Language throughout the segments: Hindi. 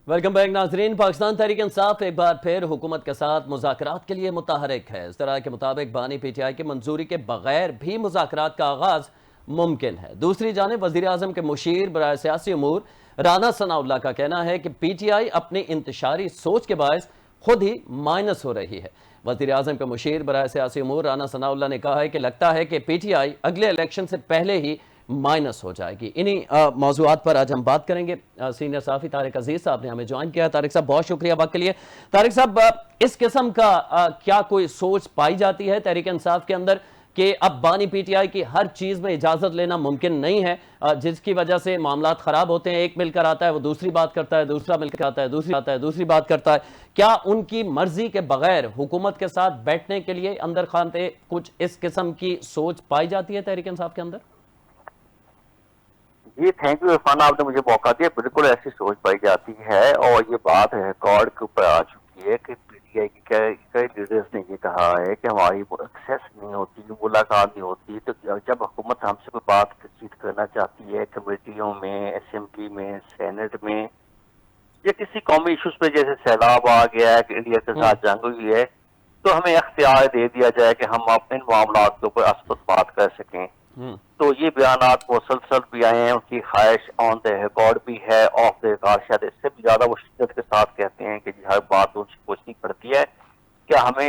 वेलकम बैक नाजरीन। पाकिस्तान तहरीक इंसाफ एक बार फिर हुकूमत के साथ मुज़ाकरात के लिए मुतहरिक है। इस तरह के मुताबिक बानी PTI की मंजूरी के बगैर भी मुज़ाकरात का आगाज मुमकिन है। दूसरी जानिब वज़ीर आज़म के मुशीर बराए सियासी उमूर राना सनाउल्लाह का कहना है कि PTI अपनी इंतशारी सोच के बायस खुद ही माइनस हो रही है। वज़ीर आज़म के मुशीर बराए सियासी उमूर राना सनाउल्लाह ने कहा है कि लगता है कि PTI अगले इलेक्शन से पहले ही माइनस हो जाएगी। इन्हीं मौजूआत पर आज हम बात करेंगे। सीनियर साफ़ी तारिक अजीज साहब ने हमें ज्वाइन किया। तारिक साहब बहुत शुक्रिया वक्त के लिए। तारिक साहब, इस किस्म का क्या कोई सोच पाई जाती है तहरीक इंसाफ के अंदर कि अब बानी PTI की हर चीज़ में इजाज़त लेना मुमकिन नहीं है, जिसकी वजह से मामला ख़राब होते हैं? एक मिलकर आता है, वो दूसरी बात करता है, दूसरा मिलकर आता है, दूसरी बात करता है। क्या उनकी मर्जी के बगैर हुकूमत के साथ बैठने के लिए अंदर खाते कुछ इस किस्म की सोच पाई जाती है तहरीक इंसाफ के अंदर? जी थैंक यू इरफान, आपने मुझे मौका दिया। बिल्कुल ऐसी सोच पाई जाती है और ये बात रिकॉर्ड के ऊपर आ चुकी है कि PTI की कई लीडर्स ने ये कहा है कि हमारी एक्सेस नहीं होती, मुलाकात नहीं होती। तो जब हुकूमत हमसे कोई बातचीत करना चाहती है कमेटियों में, असेंबली में, सेनेट में या किसी कौमी इशूज पे, जैसे सैलाब आ गया है कि इंडिया के साथ जंग हुई है, तो हमें अख्तियार दे दिया जाए कि हम अपने मामला के ऊपर असपत बात कर सकें। तो ये बयानात मुसलसल भी आए हैं, उनकी ख्वाहिश ऑन द रिकॉर्ड भी है, ऑफ द रिकॉर्ड शायद इससे भी ज्यादा वो शिद्दत के साथ कहते हैं कि हर बात उनसे पूछनी पड़ती है। क्या हमें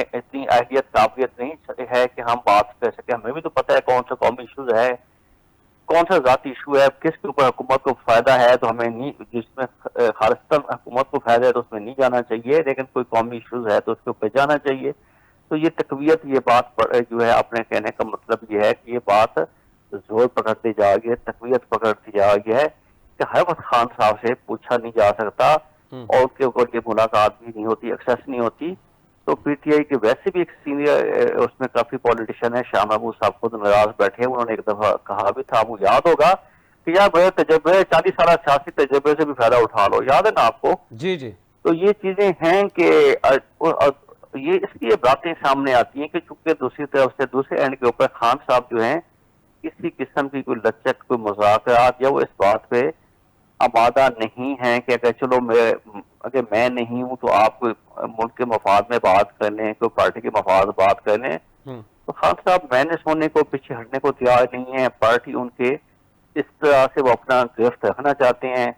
इतनी अहलियत काबिलियत नहीं है कि हम बात कर सके? हमें भी तो पता है कौन सा कौमी इशूज है, कौन सा जाती इशू है, किसके ऊपर हुकूमत को फायदा है। तो हमें नहीं, जिसमें खालिस्तान हुकूमत को फायदा है तो उसमें नहीं जाना चाहिए, लेकिन कोई कौमी इशूज है तो उसके ऊपर जाना चाहिए। तो ये तकवीत, ये बात जो है, अपने कहने का मतलब ये है कि ये बात जोर पकड़ती जा रही है, तकवीत पकड़ती जा रही है कि हर वक्त खान साहब से पूछा नहीं जा सकता और उनके ऊपर ये मुलाकात भी नहीं होती, एक्सेस नहीं होती। तो PTI के वैसे भी एक सीनियर उसमें काफी पॉलिटिशियन है, शाह महमूद साहब खुद नाराज बैठे। उन्होंने एक दफा कहा भी था, आपको याद होगा कि यार मेरे तजर्बे 40 साल सियासी तजर्बे से भी फायदा उठा लो, याद है ना आपको? जी जी। तो ये चीजें हैं कि ये इसलिए बातें सामने आती हैं कि चूंकि दूसरी तरफ से दूसरे एंड के ऊपर खान साहब जो हैं किसी किस्म की कोई लचक, कोई मुज़ाकरात या वो इस बात पे आमादा नहीं है कि अगर मैं नहीं हूं तो आप कोई मुल्क के मफाद में बात कर लें, कोई पार्टी के मफाद बात कर लें। तो खान साहब मैनेज होने को, पीछे हटने को तैयार नहीं है। पार्टी उनके इस तरह से वो अपना गिरफ्त रखना चाहते हैं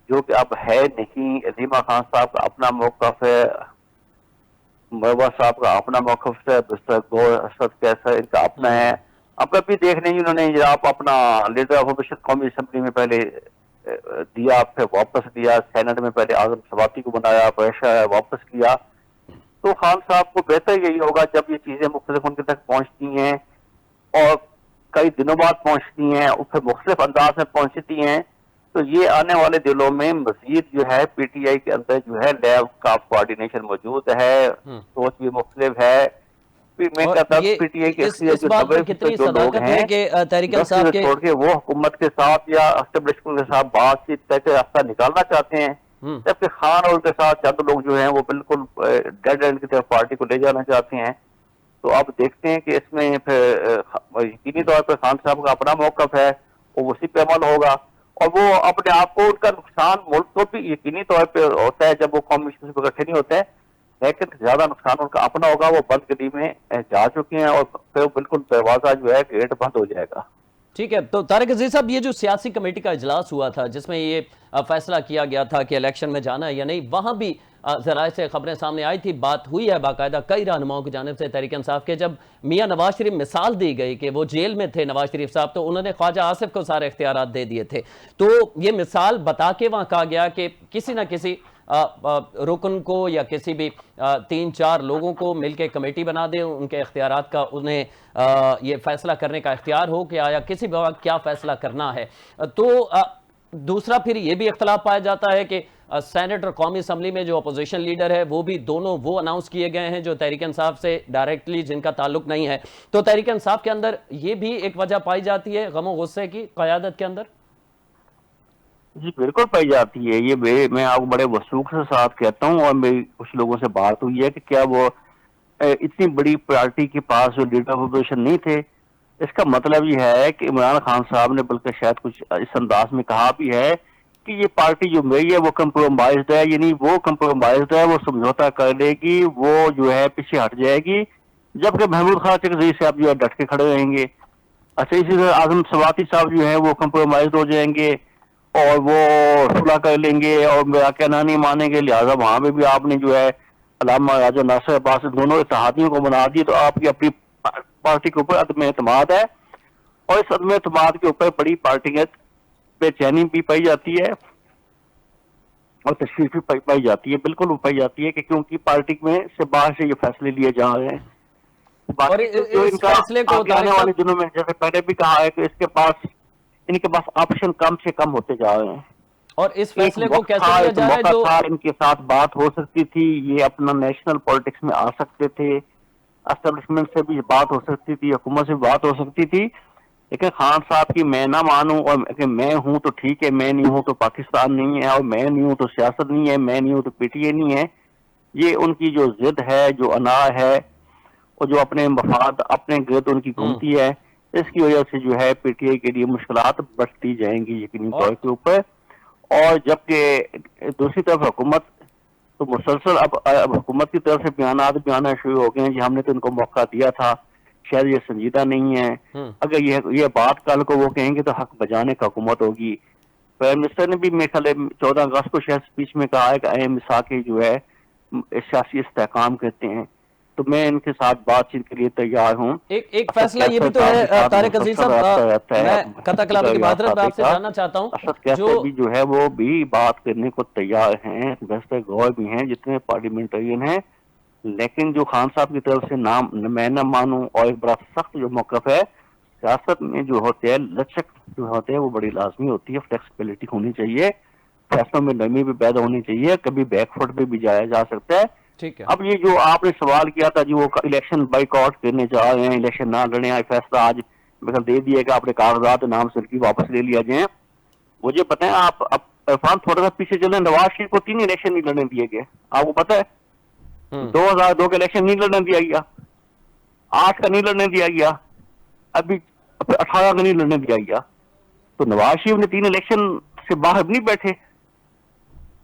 जो कि अब है नहीं। अजीमा खान साहब का अपना मौकफ है, मरवा साहब का अपना मौकफ है, गौर असद कैसा इनका अपना है। अब कभी देख नहीं, उन्होंने आप अपना लीडर ऑफ अपोजिशन कौमी असम्बली में पहले दिया, फिर वापस दिया, सेनेट में पहले आजम सवाती को बनाया, प्रेशर वापस किया। तो खान साहब को बेहतर यही होगा जब ये चीजें मुख्तलिफ उनके तक पहुंचती हैं और कई दिनों बाद पहुंचती हैं और फिर मुख्तलिफ अंदाज में पहुंचती हैं, तो ये आने वाले दिनों में मजीद जो है PTI के अंदर जो है लैब का कोऑर्डिनेशन मौजूद है, सोच भी मुख्तलिफ है। मैं और कहता ये PTI के इस जो बात पर 90% कितनी जो लोग सदाकत है हैं, कि तहरीक 10 इंसाफ के छोड़ के वो हुकूमत के साथ या एस्टेब्लिशमेंट के साथ बातचीत करके रास्ता निकालना चाहते हैं, जबकि खान और उनके साथ चंद लोग जो हैं वो बिल्कुल डेड एंड की तरफ पार्टी को ले जाना चाहते हैं। तो अब देखते हैं कि इसमें फिर यकीनी तौर पर खान साहब का अपना मौकफ है, वो उसी पे अमल होगा और वो अपने आप को, उनका नुकसान मुल्क को भी यकीनी तौर पर होता है जब वो कौमी इश्यू से इकट्ठे नहीं होते हैं, लेकिन ज्यादा नुकसान उनका अपना होगा। वो बंद गली में जा चुके हैं और फिर बिल्कुल दरवाजा जो है गेट बंद हो जाएगा। ठीक है। तो तारिक अजीज साहब, ये जो सियासी कमेटी का इजलास हुआ था जिसमें ये फैसला किया गया था कि इलेक्शन में जाना है या नहीं, वहां भी जराए से खबरें सामने आई थी, बात हुई है बाकायदा कई रहनुमाओं की जानिब से तहरीक इंसाफ के। जब मियां नवाज शरीफ मिसाल दी गई कि वो जेल में थे नवाज शरीफ साहब, तो उन्होंने ख्वाजा आसिफ को सारे इख्तियारात दे दिए थे। तो ये मिसाल बता के वहां कहा गया कि किसी ना किसी रुकन को या किसी भी 3-4 लोगों को मिलकर कमेटी बना दें, उनके इख्तियारात का उन्हें ये फैसला करने का इख्तियार हो कि आया किसी भी वक्त क्या फैसला करना है। तो दूसरा फिर ये भी इख्तलाफ पाया जाता है कि सेनेट और कौमी असम्बली में जो अपोजिशन लीडर है वो भी दोनों वो अनाउंस किए गए हैं जो तहरीक इंसाफ से डायरेक्टली जिनका ताल्लुक नहीं है। तो तहरीक इंसाफ के अंदर ये भी एक वजह पाई जाती है गम गुस्से की क़यादत के अंदर। जी बिल्कुल पाई जाती है। ये मैं आपको बड़े वसूख से साथ कहता हूँ और मेरी कुछ लोगों से बात हुई है कि क्या वो इतनी बड़ी पार्टी के पास जो लीडर ऑफ अपोजिशन नहीं थे। इसका मतलब ये है कि इमरान खान साहब ने बल्कि शायद कुछ इस अंदाज में कहा भी है कि ये पार्टी जो मेरी है वो कंप्रोमाइज्ड है, यानी वो कंप्रोमाइज्ड है, वो समझौता कर लेगी, वो जो है पीछे हट जाएगी, जबकि महमूद खान चकजई साहब जो है डट के खड़े रहेंगे। अच्छा, इसी तरह आजम सवाती साहब जो है वो कंप्रोमाइज हो जाएंगे और वो सुलह कर लेंगे और मेरा कहना नहीं मानेंगे, लिहाजा वहां पे भी आपने जो है अल्लामा राजा नासिर अब्बास दोनों इत्तेहादियों को बना दिए, तो आपकी अपनी पार्टी के ऊपर अदम एतमाद है और इस अदम एतमाद के ऊपर बड़ी पार्टियां बेचैनी भी पाई जाती है और तशवीश भी पाई जाती है, बिल्कुल पाई जाती है कि क्योंकि पार्टी में से बाहर से ये फैसले लिए जा रहे हैं। और बाकी जो इस इनका फैसले को आगे आने वाले दिनों में, जैसे पहले भी कहा है कि इनके पास ऑप्शन कम से कम होते जा रहे हैं। और इस फैसले एक को वक्त कैसे था, लिया एक जा रहा है मौका जो था, इनके साथ बात हो सकती थी, ये अपना नेशनल पॉलिटिक्स में आ सकते थे, एस्टेब्लिशमेंट से भी बात हो सकती थी, हुकूमत से भी बात हो सकती थी, लेकिन खान साहब की मैं ना मानूं और कि मैं हूं तो ठीक है, मैं नहीं हूं तो पाकिस्तान नहीं है, और मैं नहीं हूं तो सियासत नहीं है, मैं नहीं हूं तो पीटीए नहीं है, ये उनकी जो जिद है, जो अना है और जो अपने मफाद अपने गिरद उनकी घूमती है, इसकी वजह से जो है पीटीआई के लिए मुश्किलात बढ़ती जाएंगी यकीनी तौर के ऊपर। और जबकि दूसरी तरफ हुकूमत तो मुसलसल अब हुकूमत की तरफ से बयानात भी आना शुरू हो गए हैं कि हमने तो इनको मौका दिया था, शायद ये संजीदा नहीं है, अगर ये बात कल को वो कहेंगे तो हक बजाने का हुकूमत होगी। प्राइम मिनिस्टर ने भी मेरे ख्याल 14 अगस्त को शायद स्पीच में कहा है कि अहम मिसाक जो है सियासी इस्तेहकाम कहते हैं, तो मैं इनके साथ बातचीत के लिए तैयार हूँ। एक फैसला ये भी तो है तारिक अजीज साहब, मैं कथा कलामी की माजरत में आपसे जानना चाहता हूँ, जो भी जो है वो भी बात करने को तैयार हैं, वैसे गौर भी हैं जितने पार्लियामेंटेरियन हैं, लेकिन जो खान साहब की तरफ से नाम मैं न मानूं और एक बड़ा सख्त जो मौकफ है, सियासत में जो होते हैं लचक जो होते हैं वो बड़ी लाजमी होती है, फ्लेक्सिबिलिटी होनी चाहिए, फैसलों में नरमी भी पैदा होनी चाहिए, कभी बैकफुट पे भी जाया जा सकता है। ठीक है। अब ये जो आपने सवाल किया था जी वो इलेक्शन बाइकआउट करने जा रहे हैं, इलेक्शन ना लड़े, फैसला आज मतलब दे दिया कि अपने कागजात नाम से वापस ले लिया जाए। मुझे पता है आप इरफान थोड़ा सा पीछे चले, नवाज शरीफ को 3 इलेक्शन नहीं लड़ने दिए गए, आपको पता है 2002 का इलेक्शन नहीं लड़ने दिया गया, 8 का नहीं लड़ने दिया गया, अभी 18 का नहीं लड़ने दिया गया, तो नवाज शरीफ ने 3 इलेक्शन से बाहर नहीं बैठे,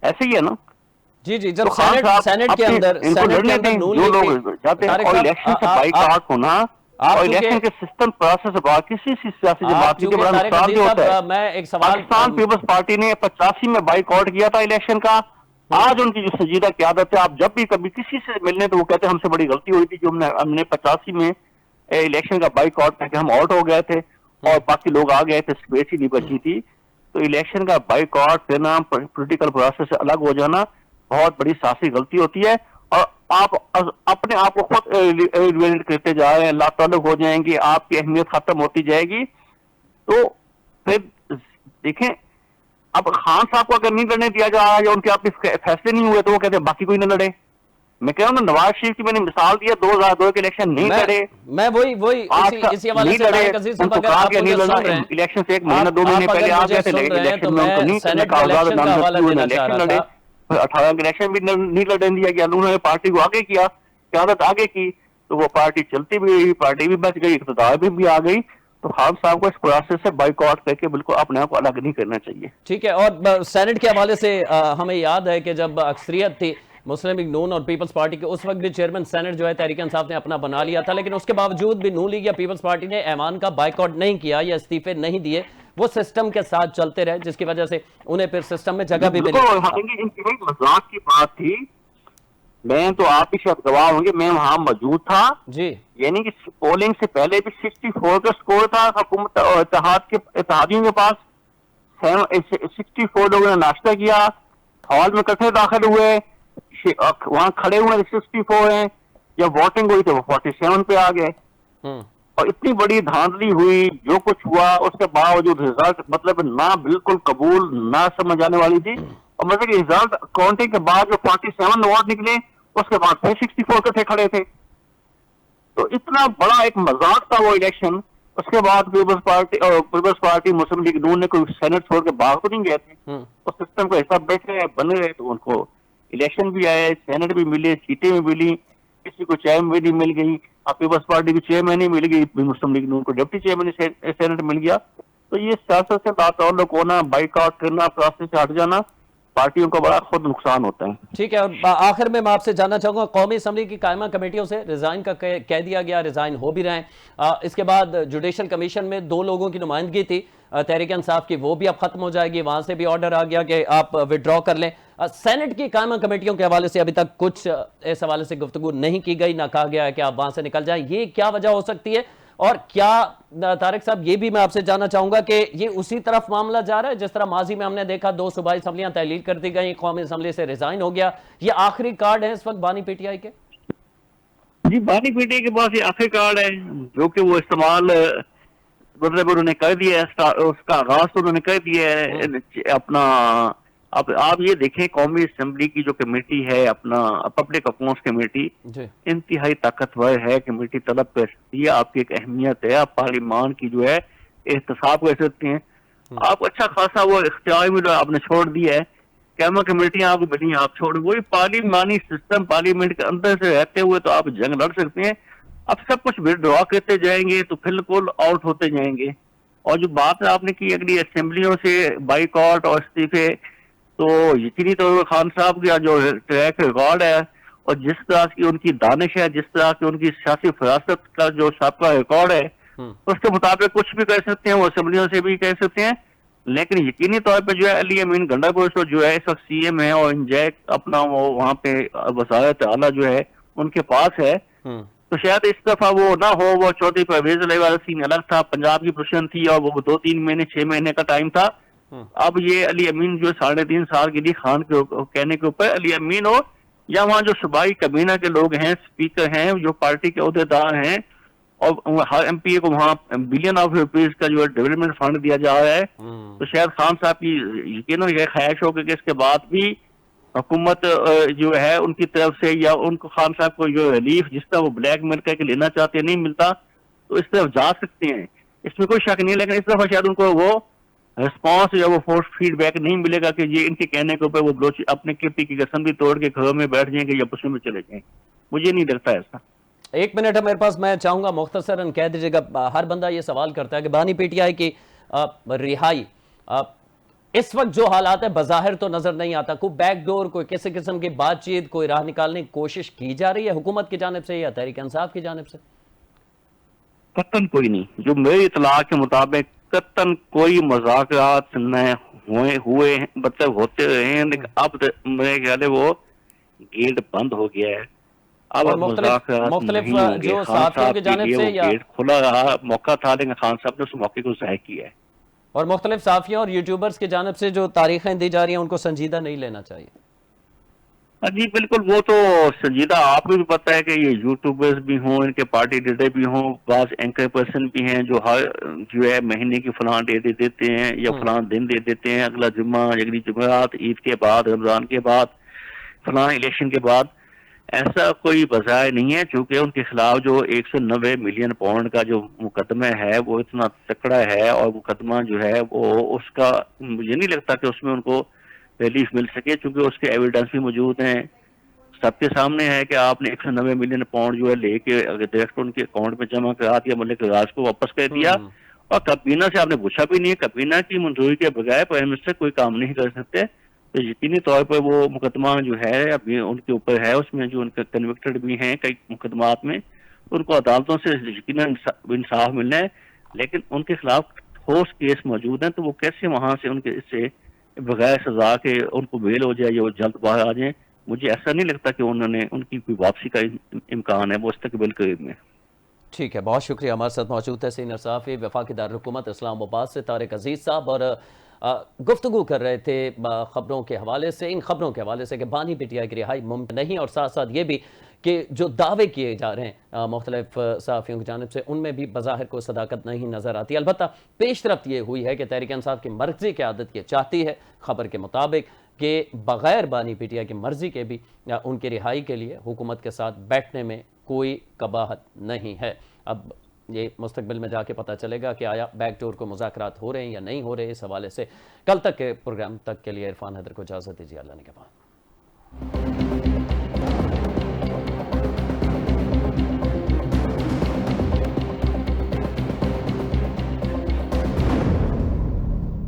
ऐसे ही है ना। जी जी, जब तो सेनेट के अंदर जो लोग जाते हैं और इलेक्शन से बाइकआउट होना और इलेक्शन के सिस्टम प्रोसेस से किसी सियासी जमात के बड़ा नुकसान भी होता है। मैं एक सवाल, पाकिस्तान पीपल्स पार्टी ने 85 में बाइकआउट किया था इलेक्शन का, आज उनकी जो संजीदा क़यादत है, आप जब भी कभी किसी से मिलने तो वो कहते हैं हमसे बड़ी गलती हुई थी जो हमने 85 में इलेक्शन का बाइकआउट करके हम आउट हो गए थे और बाकी लोग आ गए थे, स्पेस ही नहीं बची थी। तो इलेक्शन का बाइकआउट करना, पॉलिटिकल प्रोसेस से अलग हो जाना बहुत बड़ी सियासी गलती होती है और आप अपने आप को खुद रिवेलेट करते जा रहे हैं, लाताल्लुक हो जाएंगे, आपकी अहमियत खत्म होती जाएगी। तो फिर देखें, अब खान साहब को अगर नहीं लड़ने दिया जा रहा या उनके आप फैसले नहीं हुए तो वो कहते हैं बाकी कोई ना लड़े। मैं कह रहा हूँ नवाज शरीफ की मैंने मिसाल दिया, 2002 के इलेक्शन नहीं लड़े, मैं वही इसी हवाले से इलेक्शन से 1 महीना 2 महीने पहले आ गए थे, इलेक्शन में उनको नहीं लड़े, 18 के इलेक्शन भी नहीं लड़ने दिया गया, उन्होंने पार्टी को आगे किया, क़यादत आगे की, तो वो पार्टी चलती भी रही, पार्टी भी बच गई, इक़्तिदार भी आ गई। तो खान साहब को इस प्रोसेस से बाइकआउट करके बिल्कुल अपने आप को अलग नहीं करना चाहिए। ठीक है। और सेनेट के हवाले से हमें याद है कि जब अक्सरियत थी मुस्लिम लीग नून और पीपल्स पार्टी के, उस वक्त भी चेयरमैन सेनेट जो है तहरीक इंसाफ ने अपना बना लिया था, लेकिन उसके बावजूद भी नून लीग या पीपल्स पार्टी ने ऐवान का बाइकआउट नहीं किया या इस्तीफे नहीं दिए, वो सिस्टम के साथ चलते रहे, जिसकी वजह से उन्हें फिर सिस्टम में जगह भी मिली। मजाक की बात थी, मैं तो आप ही शायद गवाह होंगे, मैं वहां मौजूद था जी, यानी कि पोलिंग से पहले भी 64 का स्कोर था हुकूमत और इत्तेहादियों के पास, 64 लोगों ने नाश्ता किया, हॉल में इकट्ठे दाखिल हुए, वहां खड़े हुए 64 हैं, जब वोटिंग हुई तो वो 47 पे आ गए और इतनी बड़ी धांधली हुई, जो कुछ हुआ उसके बावजूद रिजल्ट मतलब ना बिल्कुल कबूल ना समझ आने वाली थी। और मतलब रिजल्ट काउंटिंग के बाद जो 47 वोट निकले उसके बाद फिर 64 कट्ठे खड़े थे, तो इतना बड़ा एक मजाक था वो इलेक्शन। उसके बाद पीपल्स पार्टी मुस्लिम लीग नून ने कोई सेनेट छोड़ के बाहर तो नहीं गए थे, तो सिस्टम का हिस्सा बैठे बने रहे, तो उनको इलेक्शन भी आए, सेनेट भी मिले, सीटें भी मिली, किसी को चेयरमैन भी मिल गई, पीपल्स पार्टी की चेयरमैन ही मिल गई, मुस्लिम लीग नून को डिप्टी चेयरमैन सेनेट मिल गया। तो ये सियासत से ताल्लुक होना, बाइकआउट करना, प्रोसेस से हट जाना, पार्टियों को बड़ा खुद नुकसान होता है। ठीक है, और आखिर में मैं आपसे जानना चाहूंगा, कौमी असम्बली की कायमा कमेटियों से रिजाइन का कह दिया गया, रिजाइन हो भी रहे हैं। इसके बाद जुडिशल कमीशन में 2 लोगों की नुमाइंदगी थी तहरीक इंसाफ की, वो भी अब खत्म हो जाएगी, वहां से भी ऑर्डर आ गया कि आप विड्रॉ कर लें। सेनेट की कायमा कमेटियों के हवाले से अभी तक कुछ इस हवाले से गुफ्तगू नहीं की गई, ना कहा गया है कि आप वहां से निकल जाएं। ये क्या वजह हो सकती है? और क्या तारिक साहब, ये भी मैं आपसे जानना चाहूंगा कि ये उसी तरफ मामला जा रहा है जिस तरह माजी में हमने देखा 2 सूबाई असम्बलियां तहलील कर दी गई, कौमी असम्बली से रिजाइन हो गया। ये आखिरी कार्ड है इस वक्त बानी पीटीआई के? जी, बानी पीटीआई के पास ये आखिरी कार्ड है जो कि वो इस्तेमाल मतलब उन्होंने कर दिया है, उसका आगाज तो उन्होंने कर दिया है अपना। अब आप ये देखें, कौमी असेंबली की जो कमेटी है, अपना पब्लिक अकाउंट्स कमेटी, इंतहाई ताकतवर है कमेटी, तलब कर सकती है, आपकी एक अहमियत है, आप पार्लिमान की जो है एहतसाब कर सकते हैं। आप अच्छा खासा वो इख्तियार में आपने छोड़ दिया है, कैमा कमेटियां आपको बनी, आप छोड़, वही पार्लिमानी सिस्टम, पार्लियामेंट के अंदर से रहते हुए तो आप जंग लड़ सकते हैं। अब सब कुछ विड्रॉ करते जाएंगे तो बिल्कुल आउट होते जाएंगे। और जो बात आपने की अगली असेंबलियों से बाइकआउट और इस्तीफे, तो यकीनी तौर पर खान साहब का जो ट्रैक रिकॉर्ड है और जिस तरह की उनकी दानिश है, जिस तरह की उनकी सियासी फरासत का जो सबका रिकॉर्ड है, उसके मुताबिक कुछ भी कर सकते हैं, वो असेंबलियों से भी कह सकते हैं। लेकिन यकीनी तौर पर जो है अली अमीन गंडापुर जो है इस वक्त सीएम है और इंजैक अपना वो वहाँ पे वसायत आला जो है उनके पास है, तो शायद इस दफा वो ना हो। वो चौधरी परवेज इलाही वाला सीन अलग था, पंजाब की पोजीशन थी और वो 2-3 महीने 6 महीने का टाइम था। अब ये अली अमीन जो 3.5 साल के लिए खान के कहने के ऊपर अली अमीन हो या वहाँ जो सूबाई कबीना के लोग हैं, स्पीकर हैं, जो पार्टी के अहदेदार हैं, और हर एमपीए को वहाँ बिलियन ऑफ रुपीज का जो डेवलपमेंट फंड दिया जा रहा है, तो शायद खान साहब की यकीनन ये ख्वाहिश हो कि इसके बाद भी हुकूमत जो है उनकी तरफ से या उनको खान साहब को जो रिलीफ जिस तरह वो ब्लैक मेल करके लेना चाहते हैं नहीं मिलता, तो इस तरफ जा सकते हैं, इसमें कोई शक नहीं। लेकिन इस दफा शायद उनको वो रिस्पॉन्स या वो फोर्स फीडबैक नहीं मिलेगा कि ये इनके कहने के ऊपर वो बलोच अपने किप्ती की कसम भी तोड़ के घरों में बैठ जाएंगे या बसों में चले जाएंगे। मुझे नहीं लगता ऐसा। 1 मिनट है मेरे पास, मैं चाहूंगा मुख्तसरन कह दीजिएगा। हर बंदा ये सवाल करता है कि बानी पीटीआई की रिहाई, इस वक्त जो हालात है बज़ाहिर तो नजर नहीं आता, कोई बैकडोर, कोई किसी किस्म की बातचीत, कोई राह निकालने की कोशिश की जा रही है हुकूमत की जानिब से या तहरीक इंसाफ की जानिब से? कतन कोई नहीं, जो मेरी इतला के मुताबिक कतन कोई मुज़ाकरात न हुए मतलब होते रहे हैं, लेकिन अब मेरे ख्याल है वो गेट बंद हो गया है। अब मुज़ाकरात नहीं होंगे। जो खान साथियों साहब की के जानिब लिए से वो या गेट खुला रहा, मौका था, लेकिन खान साहब ने उस मौके को ज़ाय किया है। और मुख्तलिफ साफियों और यूट्यूबर्स की जानिब से जो तारीखें दी जा रही हैं उनको संजीदा नहीं लेना चाहिए? जी बिल्कुल, वो तो संजीदा आपको भी पता है कि ये यूट्यूबर्स भी हों, इनके पार्टी लीडर भी हों, बाज एंकर पर्सन भी हैं जो हर जो है महीने की फलां डे दे देते हैं या फलां दिन दे देते हैं, अगला जुम्मा, अगली जुमेरात, ईद के बाद, रमजान के बाद, फलां इलेक्शन के बाद। ऐसा कोई वजह नहीं है, चूंकि उनके खिलाफ जो 190 मिलियन पाउंड का जो मुकदमा है वो इतना तकड़ा है, और मुकदमा जो है वो उसका मुझे नहीं लगता कि उसमें उनको रिलीफ मिल सके, क्योंकि उसके एविडेंस भी मौजूद हैं, सबके सामने है कि आपने 190 मिलियन पाउंड जो है लेके डायरेक्ट उनके अकाउंट में जमा करा दिया, मलिक राज को वापस कर दिया, और कबीना से आपने पूछा भी नहीं। कबीना की मंजूरी के बगैर प्राइम मिनिस्टर कोई काम नहीं कर सकते। तो यकीनी तौर पर वो मुकदमा जो है अभी उनके ऊपर है, उसमें जो उनके कन्विक्टेड भी हैं कई मुकदमात में, उनको अदालतों से यकीनन इंसाफ मिलना है, लेकिन उनके खिलाफ ठोस केस मौजूद हैं, तो वो कैसे वहां से उनके इससे बगैर सजा के उनको बेल हो जाए या वो जल्द बाहर आ जाए। मुझे ऐसा नहीं लगता कि उन्होंने उनकी कोई वापसी का इम्कान है, वो मुस्तकबिल करीब में। ठीक है, बहुत शुक्रिया। हमारे साथ मौजूद है सीनियर सहाफ़ी वफाकी दारुल-हुकूमत इस्लामाबाद से तारिक अजीज़ साहब, और गुफ्तगू कर रहे थे खबरों के हवाले से, इन खबरों के हवाले से कि बानी पीटीआई की रिहाई मुमकिन नहीं, और साथ साथ ये भी कि जो दावे किए जा रहे हैं मुख्तलिफ सहाफ़ियों की जानिब से, उनमें भी बज़ाहिर को सदाकत नहीं नज़र आती। अलबत्ता पेश रफ्त ये हुई है कि तहरीक इंसाफ की मर्जी की आदत ये चाहती है खबर के मुताबिक कि बग़ैर बानी पीटीआई की मर्जी के भी उनकी रिहाई के लिए हुकूमत के साथ बैठने में कोई कबाहत नहीं है। अब ये मुस्तकबिल में जाके पता चलेगा कि आया बैकडोर को मुज़ाकरात हो रहे हैं या नहीं हो रहे। इस हवाले से कल तक के प्रोग्राम तक के लिए इरफान हैदर को इजाज़त दीजिए। अल्लाह ने के बाद।